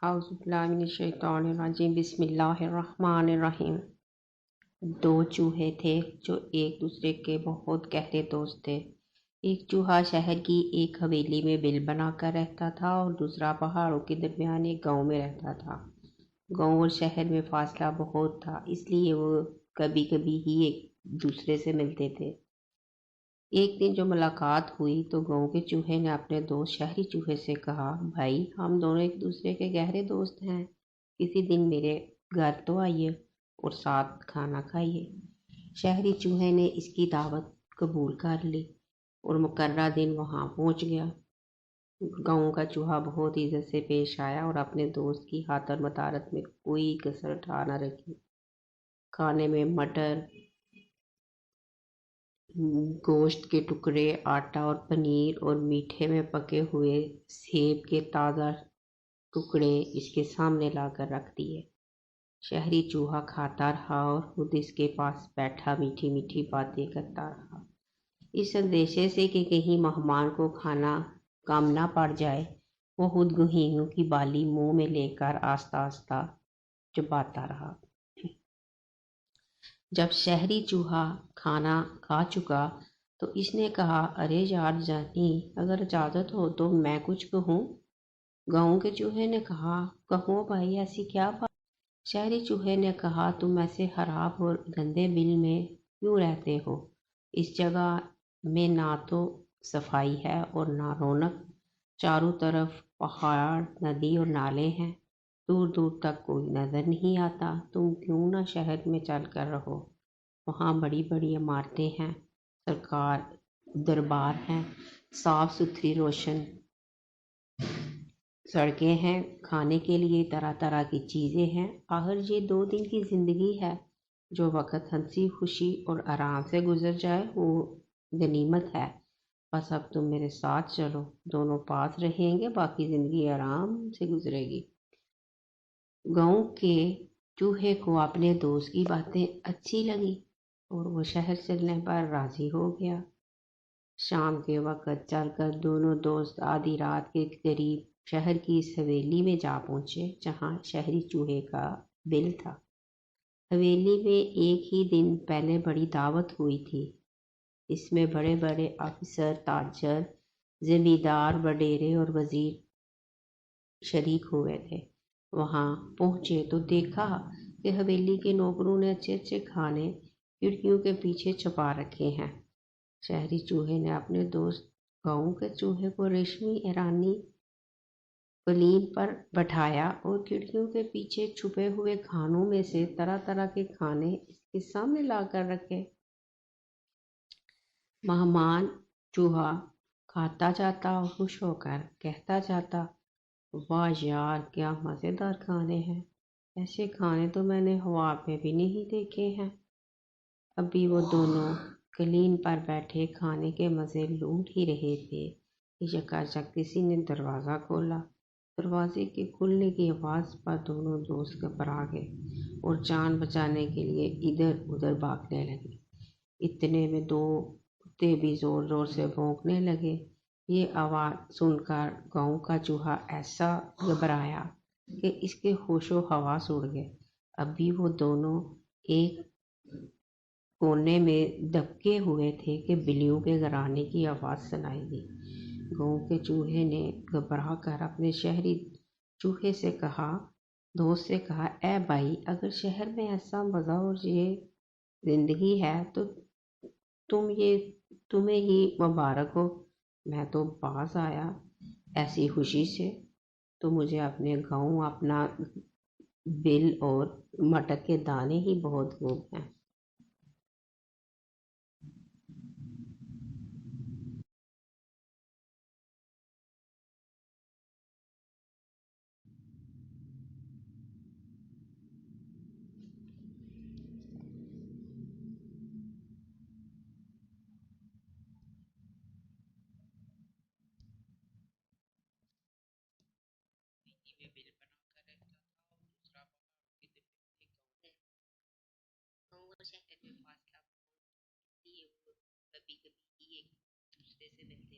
औज़ुबिल्लाहिमिनश्शैतानिर्रजीम बिस्मिल्लाहिर्रहमानिर्रहीम। दो चूहे थे जो एक दूसरे के बहुत गहरे दोस्त थे। एक चूहा शहर की एक हवेली में बिल बनाकर रहता था और दूसरा पहाड़ों के दरमियान एक गांव में रहता था। गांव और शहर में फासला बहुत था, इसलिए वो कभी कभी ही एक दूसरे से मिलते थे। एक दिन जो मुलाकात हुई तो गांव के चूहे ने अपने दोस्त शहरी चूहे से कहा, भाई हम दोनों एक दूसरे के गहरे दोस्त हैं, किसी दिन मेरे घर तो आइए और साथ खाना खाइए। शहरी चूहे ने इसकी दावत कबूल कर ली और मुकर्रर दिन वहां पहुंच गया। गांव का चूहा बहुत इज्जत से पेश आया और अपने दोस्त की खातर मदारत में कोई कसर उठा न रखी। खाने में मटर, गोश्त के टुकड़े, आटा और पनीर और मीठे में पके हुए सेब के ताज़ा टुकड़े इसके सामने लाकर रख दिए। शहरी चूहा खाता रहा और खुद इसके पास बैठा मीठी मीठी बातें करता रहा। इस अंदेशे से कि कहीं मेहमान को खाना कम ना पड़ जाए, वो खुद गेहूं की बाली मुंह में लेकर आस्ता आस्ता चबाता रहा। जब शहरी चूहा खाना खा चुका तो इसने कहा, अरे यार जानी, अगर इजाजत हो तो मैं कुछ कहूँ। गांव के चूहे ने कहा, कहो भाई, ऐसी क्या बात। शहरी चूहे ने कहा, तुम ऐसे खराब और गंदे बिल में क्यों रहते हो। इस जगह में ना तो सफाई है और ना रौनक। चारों तरफ पहाड़, नदी और नाले हैं, दूर दूर तक कोई नजर नहीं आता। तुम क्यों ना शहर में चल कर रहो, वहाँ बड़ी बड़ी इमारतें हैं, सरकार दरबार हैं, साफ सुथरी रोशन सड़कें हैं, खाने के लिए तरह तरह की चीज़ें हैं। आखिर ये 2 दिन की ज़िंदगी है, जो वक्त हंसी खुशी और आराम से गुजर जाए वो गनीमत है। बस अब तुम मेरे साथ चलो, दोनों पास रहेंगे, बाकी ज़िंदगी आराम से गुजरेगी। गांव के चूहे को अपने दोस्त की बातें अच्छी लगी और वो शहर चलने पर राजी हो गया। शाम के वक्त चलकर दोनों दोस्त आधी रात के करीब शहर की इस हवेली में जा पहुंचे जहां शहरी चूहे का बिल था। हवेली में एक ही दिन पहले बड़ी दावत हुई थी। इसमें बड़े बड़े अफसर, ताजर, जमींदार, वडेरे और वजीर शरीक हुए थे। वहां पहुंचे तो देखा कि हवेली के नौकरों ने अच्छे अच्छे खाने खिड़कियों के पीछे छुपा रखे हैं। शहरी चूहे ने अपने दोस्त गांव के चूहे को रेशमी ईरानी कुलीन पर बैठाया और खिड़कियों के पीछे छुपे हुए खानों में से तरह तरह के खाने इसके सामने लाकर रखे। मेहमान चूहा खाता जाता और खुश होकर कहता जाता, वाह यार, क्या मज़ेदार खाने हैं, ऐसे खाने तो मैंने हवा में भी नहीं देखे हैं। अभी वो दोनों कलीन पर बैठे खाने के मज़े लूट ही रहे थे कि यकायक किसी ने दरवाज़ा खोला। दरवाजे के खुलने की आवाज़ पर दोनों दोस्त घबरा गए और जान बचाने के लिए इधर उधर भागने लगे। इतने में 2 कुत्ते भी जोर जोर से भौंकने लगे। ये आवाज़ सुनकर गांव का चूहा ऐसा घबराया कि इसके होशो हवास उड़ गए। अभी वो दोनों एक कोने में दबके हुए थे कि बिल्लियों के घराने की आवाज़ सुनाई दी। गांव के चूहे ने घबरा कर अपने शहरी चूहे से कहा, दोस्त से कहा, ए भाई, अगर शहर में ऐसा मज़ा और ये जिंदगी है तो तुम्हें ही मुबारक हो। मैं तो पास आया ऐसी खुशी से, तो मुझे अपने गांव, अपना बिल और मटर के दाने ही बहुत खूब हैं। में बिल बनाकर रहता था और दूसरा पहाड़ों के दरमियान एक गाँव है। गाँव और शहर में फासला बहुत, इसलिए वो कभी कभी ही एक दूसरे से मिलते